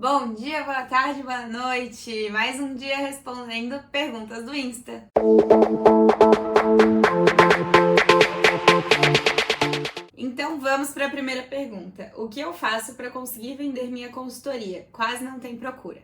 Bom dia, boa tarde, boa noite. Mais um dia respondendo perguntas do Insta. Então vamos para a primeira pergunta. O que eu faço para conseguir vender minha consultoria? Quase não tem procura.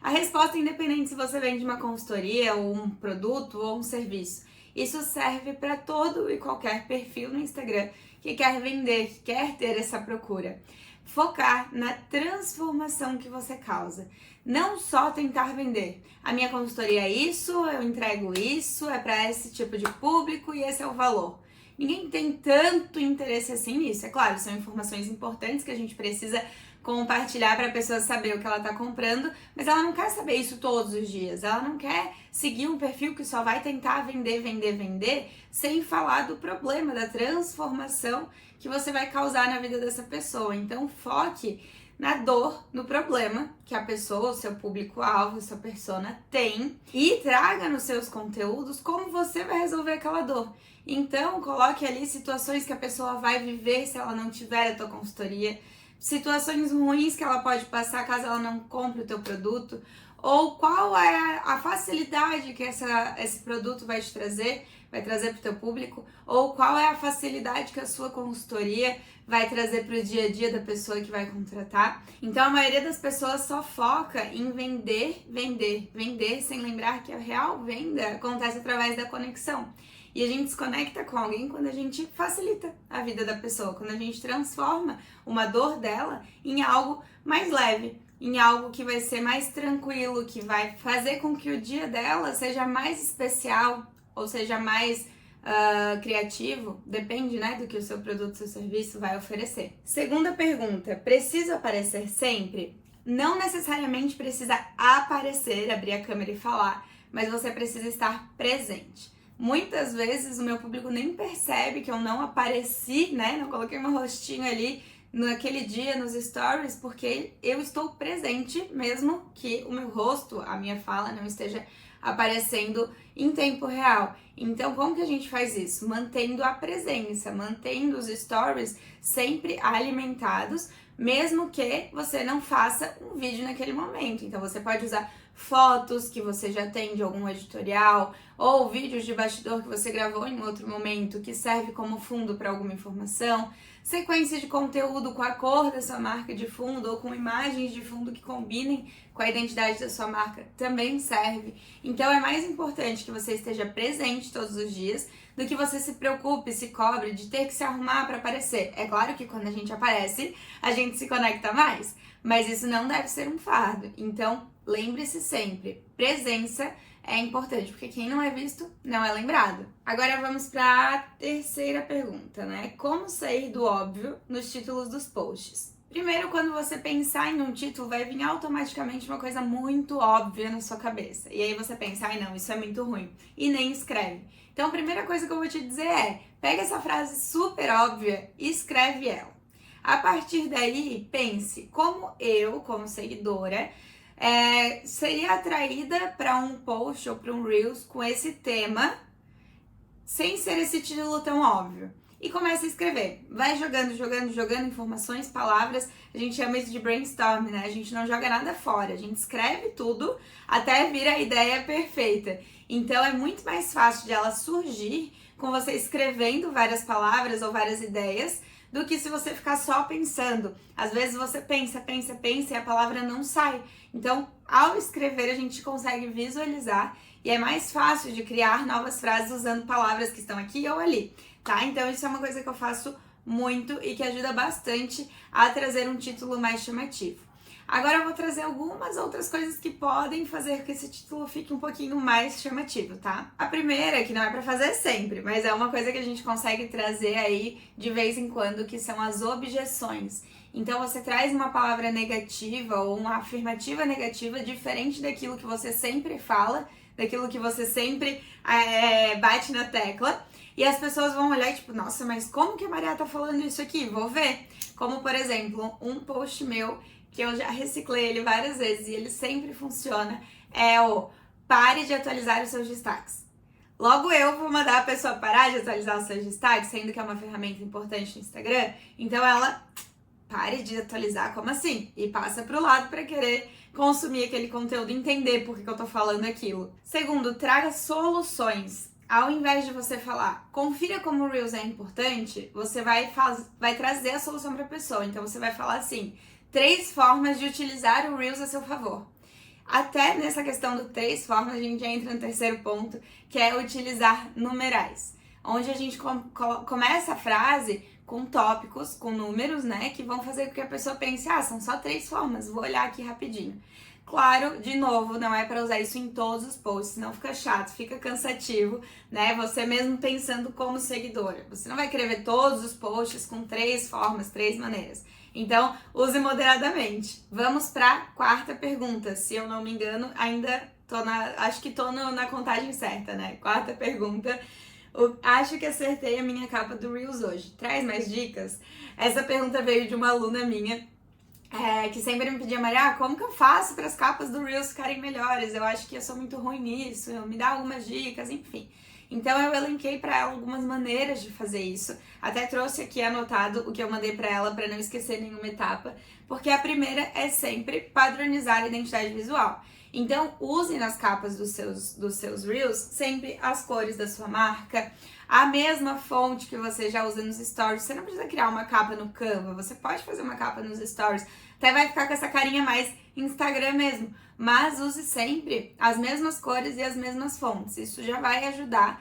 A resposta é independente se você vende uma consultoria, ou um produto ou um serviço. Isso serve para todo e qualquer perfil no Instagram que quer vender, que quer ter essa procura. Focar na transformação que você causa. Não só tentar vender. A minha consultoria é isso, eu entrego isso, é para esse tipo de público e esse é o valor. Ninguém tem tanto interesse assim nisso. É claro, são informações importantes que a gente precisa compartilhar para a pessoa saber o que ela está comprando, mas ela não quer saber isso todos os dias. Ela não quer seguir um perfil que só vai tentar vender, sem falar do problema, da transformação que você vai causar na vida dessa pessoa. Então, foque na dor, no problema que a pessoa, o seu público-alvo, sua persona tem e traga nos seus conteúdos como você vai resolver aquela dor. Então, coloque ali situações que a pessoa vai viver se ela não tiver a tua consultoria, situações ruins que ela pode passar caso ela não compre o teu produto, ou qual é a facilidade que esse produto vai te trazer, vai trazer para o teu público, ou qual é a facilidade que a sua consultoria vai trazer para o dia a dia da pessoa que vai contratar. Então a maioria das pessoas só foca em vender, sem lembrar que a real venda acontece através da conexão. E a gente se conecta com alguém quando a gente facilita a vida da pessoa, quando a gente transforma uma dor dela em algo mais leve, em algo que vai ser mais tranquilo, que vai fazer com que o dia dela seja mais especial, ou seja mais criativo, depende, né, do que o seu produto, seu serviço vai oferecer. Segunda pergunta, preciso aparecer sempre? Não necessariamente precisa aparecer, abrir a câmera e falar, mas você precisa estar presente. Muitas vezes o meu público nem percebe que eu não apareci, né? Não coloquei meu rostinho ali naquele dia nos stories, porque eu estou presente, mesmo que o meu rosto, a minha fala não esteja aparecendo em tempo real. Então, como que a gente faz isso? Mantendo a presença, mantendo os stories sempre alimentados, mesmo que você não faça um vídeo naquele momento. Então, você pode usar fotos que você já tem de algum editorial ou vídeos de bastidor que você gravou em outro momento que serve como fundo para alguma informação, sequência de conteúdo com a cor da sua marca de fundo ou com imagens de fundo que combinem com a identidade da sua marca também serve. Então é mais importante que você esteja presente todos os dias do que você se preocupe, se cobre de ter que se arrumar para aparecer. É claro que quando a gente aparece, a gente se conecta mais, mas isso não deve ser um fardo. Então, lembre-se sempre, presença é importante, porque quem não é visto não é lembrado. Agora vamos para a terceira pergunta, né? Como sair do óbvio nos títulos dos posts? Primeiro, quando você pensar em um título, vai vir automaticamente uma coisa muito óbvia na sua cabeça. E aí você pensa, ai não, isso é muito ruim. E nem escreve. Então a primeira coisa que eu vou te dizer é, pega essa frase super óbvia e escreve ela. A partir daí, pense, como eu, como seguidora, seria atraída para um post ou para um Reels com esse tema, sem ser esse título tão óbvio. E começa a escrever. Vai jogando informações, palavras. A gente chama isso de brainstorm, né? A gente não joga nada fora. A gente escreve tudo até vir a ideia perfeita. Então é muito mais fácil de ela surgir com você escrevendo várias palavras ou várias ideias do que se você ficar só pensando. Às vezes você pensa e a palavra não sai. Então, ao escrever, a gente consegue visualizar e é mais fácil de criar novas frases usando palavras que estão aqui ou ali, tá? Então, isso é uma coisa que eu faço muito e que ajuda bastante a trazer um título mais chamativo. Agora eu vou trazer algumas outras coisas que podem fazer com que esse título fique um pouquinho mais chamativo, tá? A primeira, que não é pra fazer sempre, mas é uma coisa que a gente consegue trazer aí de vez em quando, que são as objeções. Então você traz uma palavra negativa ou uma afirmativa negativa diferente daquilo que você sempre fala, daquilo que você sempre bate na tecla. E as pessoas vão olhar e tipo, nossa, mas como que a Maria tá falando isso aqui? Vou ver. Como, por exemplo, um post meu que eu já reciclei ele várias vezes e ele sempre funciona, é o pare de atualizar os seus destaques. Logo eu vou mandar a pessoa parar de atualizar os seus destaques, sendo que é uma ferramenta importante no Instagram, então ela pare de atualizar, como assim? E passa pro lado para querer consumir aquele conteúdo e entender por que eu tô falando aquilo. Segundo, traga soluções. Ao invés de você falar, confira como o Reels é importante, você vai trazer a solução para a pessoa. Então você vai falar assim, 3 formas de utilizar o Reels a seu favor. Até nessa questão do 3 formas, a gente entra no terceiro ponto, que é utilizar numerais. Onde a gente começa a frase com tópicos, com números, né? Que vão fazer com que a pessoa pense, são só 3 formas, vou olhar aqui rapidinho. Claro, de novo, não é para usar isso em todos os posts, senão fica chato, fica cansativo, né? Você mesmo pensando como seguidora. Você não vai querer ver todos os posts com 3 formas, 3 maneiras. Então, use moderadamente. Vamos para a 4ª pergunta. Se eu não me engano, ainda acho que tô na contagem certa, né? 4ª pergunta. Acho que acertei a minha capa do Reels hoje. Traz mais dicas? Essa pergunta veio de uma aluna minha, que sempre me pedia, Maria, como que eu faço para as capas do Reels ficarem melhores? Eu acho que eu sou muito ruim nisso, me dá algumas dicas, enfim. Então eu elenquei para ela algumas maneiras de fazer isso. Até trouxe aqui anotado o que eu mandei para ela para não esquecer nenhuma etapa, porque a primeira é sempre padronizar a identidade visual. Então use nas capas dos seus Reels sempre as cores da sua marca, a mesma fonte que você já usa nos stories. Você não precisa criar uma capa no Canva, você pode fazer uma capa nos stories, até vai ficar com essa carinha mais Instagram mesmo, mas use sempre as mesmas cores e as mesmas fontes. Isso já vai ajudar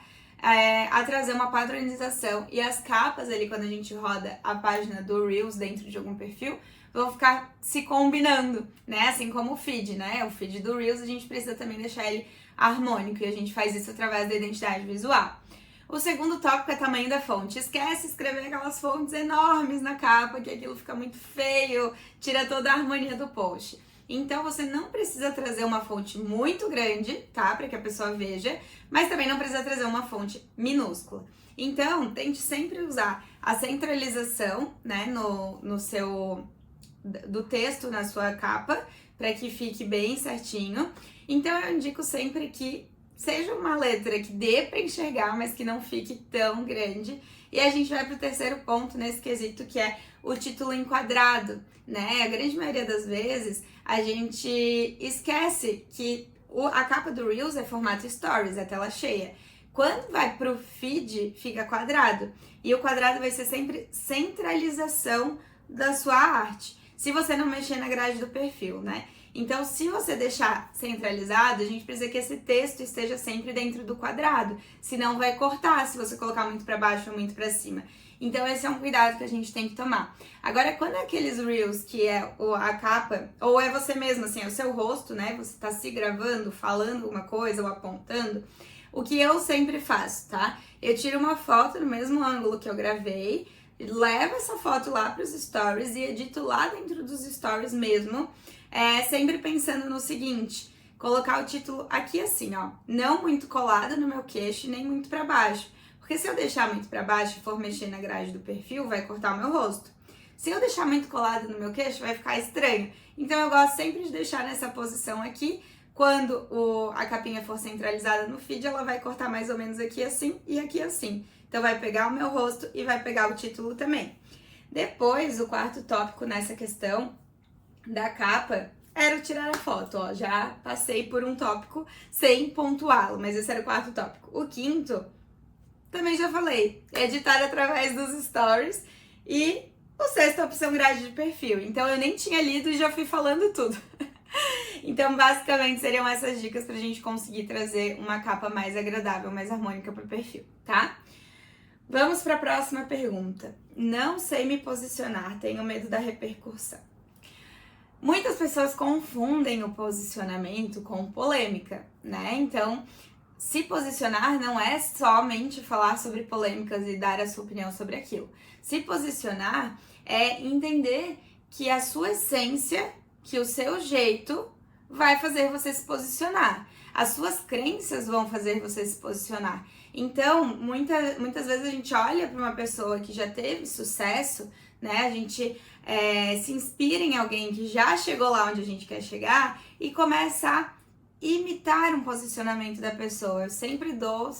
a trazer uma padronização, e as capas ali, quando a gente roda a página do Reels dentro de algum perfil, vão ficar se combinando, né? Assim como o feed, né? O feed do Reels a gente precisa também deixar ele harmônico, e a gente faz isso através da identidade visual. O segundo tópico é tamanho da fonte. Esquece de escrever aquelas fontes enormes na capa, que aquilo fica muito feio, tira toda a harmonia do post. Então você não precisa trazer uma fonte muito grande, tá? Para que a pessoa veja, mas também não precisa trazer uma fonte minúscula. Então, tente sempre usar a centralização, né, do texto na sua capa, para que fique bem certinho. Então eu indico sempre que seja uma letra que dê para enxergar, mas que não fique tão grande. E a gente vai para o terceiro ponto nesse quesito, que é o título enquadrado, né? A grande maioria das vezes a gente esquece que a capa do Reels é formato Stories, é tela cheia. Quando vai pro feed, fica quadrado. E o quadrado vai ser sempre centralização da sua arte, se você não mexer na grade do perfil, né? Então, se você deixar centralizado, a gente precisa que esse texto esteja sempre dentro do quadrado, senão vai cortar se você colocar muito para baixo ou muito para cima. Então, esse é um cuidado que a gente tem que tomar. Agora, quando é aqueles Reels que é a capa, ou é você mesmo, assim, é o seu rosto, né? Você tá se gravando, falando alguma coisa ou apontando, o que eu sempre faço, tá? Eu tiro uma foto no mesmo ângulo que eu gravei, levo essa foto lá para os stories e edito lá dentro dos stories mesmo, sempre pensando no seguinte: colocar o título aqui assim, ó, não muito colado no meu queixo nem muito para baixo, porque se eu deixar muito para baixo e for mexer na grade do perfil, vai cortar o meu rosto. Se eu deixar muito colado no meu queixo, vai ficar estranho. Então eu gosto sempre de deixar nessa posição aqui. Quando a capinha for centralizada no feed, ela vai cortar mais ou menos aqui assim e aqui assim. Então vai pegar o meu rosto e vai pegar o título também. Depois, o 4º tópico nessa questão da capa era o tirar a foto, ó. Já passei por um tópico sem pontuá-lo, mas esse era o 4º tópico. O 5º, também já falei, editar através dos stories. E o 6º, opção grade de perfil. Então eu nem tinha lido e já fui falando tudo. Então, basicamente, seriam essas dicas pra gente conseguir trazer uma capa mais agradável, mais harmônica pro perfil, tá? Vamos para a próxima pergunta. Não sei me posicionar, tenho medo da repercussão. Muitas pessoas confundem o posicionamento com polêmica, né? Então, se posicionar não é somente falar sobre polêmicas e dar a sua opinião sobre aquilo. Se posicionar é entender que a sua essência, que o seu jeito vai fazer você se posicionar. As suas crenças vão fazer você se posicionar. Então, muitas vezes a gente olha para uma pessoa que já teve sucesso, né? A gente se inspira em alguém que já chegou lá onde a gente quer chegar e começa a imitar um posicionamento da pessoa. Eu sempre dou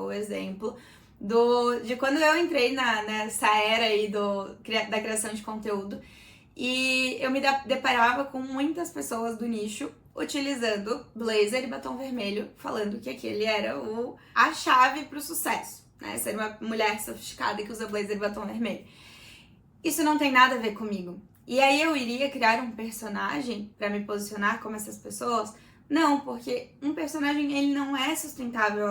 o exemplo de quando eu entrei nessa era aí da criação de conteúdo e eu me deparava com muitas pessoas do nicho utilizando blazer e batom vermelho, falando que aquele era a chave pro sucesso, né? Ser uma mulher sofisticada que usa blazer e batom vermelho. Isso não tem nada a ver comigo. E aí eu iria criar um personagem pra me posicionar como essas pessoas? Não, porque um personagem ele não é sustentável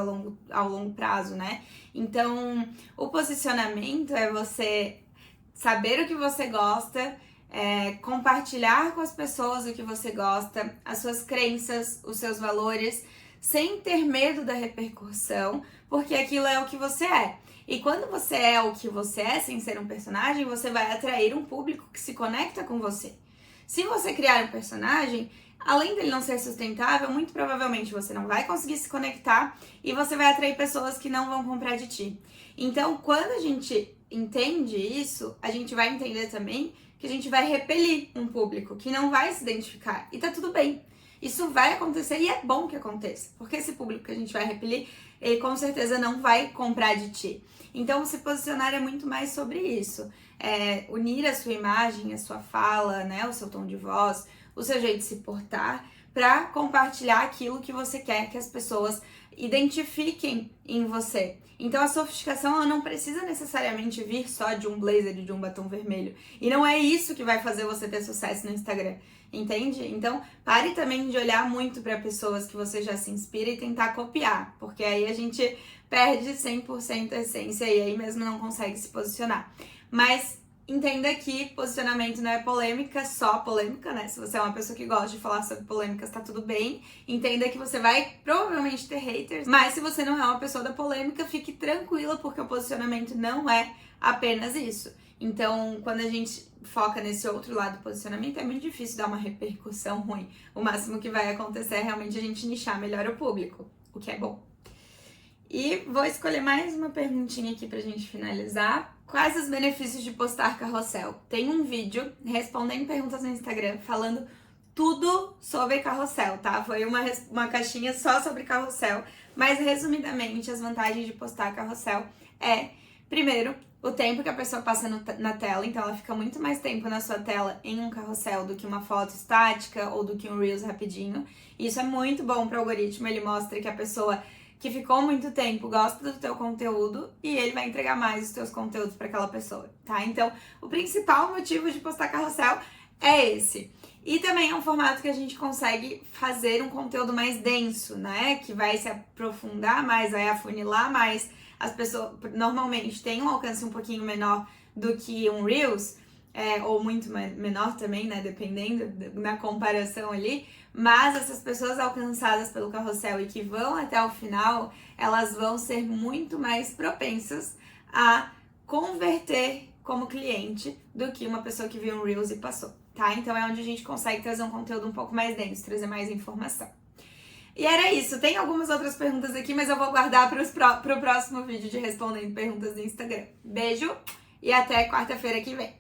ao longo prazo, né? Então, o posicionamento é você saber o que você gosta, compartilhar com as pessoas o que você gosta, as suas crenças, os seus valores, sem ter medo da repercussão, porque aquilo é o que você é. E quando você é o que você é, sem ser um personagem, você vai atrair um público que se conecta com você. Se você criar um personagem, além dele não ser sustentável, muito provavelmente você não vai conseguir se conectar e você vai atrair pessoas que não vão comprar de ti. Então, quando a gente entende isso, a gente vai entender também que a gente vai repelir um público que não vai se identificar. E tá tudo bem. Isso vai acontecer e é bom que aconteça. Porque esse público que a gente vai repelir, ele com certeza não vai comprar de ti. Então, se posicionar é muito mais sobre isso. Unir a sua imagem, a sua fala, né, o seu tom de voz, o seu jeito de se portar, para compartilhar aquilo que você quer que as pessoas identifiquem em você. Então a sofisticação ela não precisa necessariamente vir só de um blazer e de um batom vermelho. E não é isso que vai fazer você ter sucesso no Instagram, entende? Então pare também de olhar muito para pessoas que você já se inspira e tentar copiar, porque aí a gente perde 100% a essência e aí mesmo não consegue se posicionar. Mas entenda que posicionamento não é polêmica, só polêmica, né? Se você é uma pessoa que gosta de falar sobre polêmicas, tá tudo bem. Entenda que você vai provavelmente ter haters, mas se você não é uma pessoa da polêmica, fique tranquila, porque o posicionamento não é apenas isso. Então, quando a gente foca nesse outro lado do posicionamento, é muito difícil dar uma repercussão ruim. O máximo que vai acontecer é realmente a gente nichar melhor o público, o que é bom. E vou escolher mais uma perguntinha aqui pra gente finalizar. Quais os benefícios de postar carrossel? Tem um vídeo respondendo perguntas no Instagram falando tudo sobre carrossel, tá? Foi uma caixinha só sobre carrossel, mas resumidamente as vantagens de postar carrossel primeiro, o tempo que a pessoa passa na tela, então ela fica muito mais tempo na sua tela em um carrossel do que uma foto estática ou do que um Reels rapidinho. Isso é muito bom para o algoritmo, ele mostra que a pessoa que ficou muito tempo gosta do teu conteúdo e ele vai entregar mais os teus conteúdos para aquela pessoa, tá? Então, o principal motivo de postar carrossel é esse. E também é um formato que a gente consegue fazer um conteúdo mais denso, né? Que vai se aprofundar mais, vai afunilar mais. As pessoas normalmente têm um alcance um pouquinho menor do que um Reels, ou muito menor também, né? Dependendo na comparação ali. Mas essas pessoas alcançadas pelo carrossel e que vão até o final, elas vão ser muito mais propensas a converter como cliente do que uma pessoa que viu um Reels e passou, tá? Então é onde a gente consegue trazer um conteúdo um pouco mais denso, trazer mais informação. E era isso. Tem algumas outras perguntas aqui, mas eu vou guardar pro próximo vídeo de respondendo perguntas do Instagram. Beijo e até quarta-feira que vem.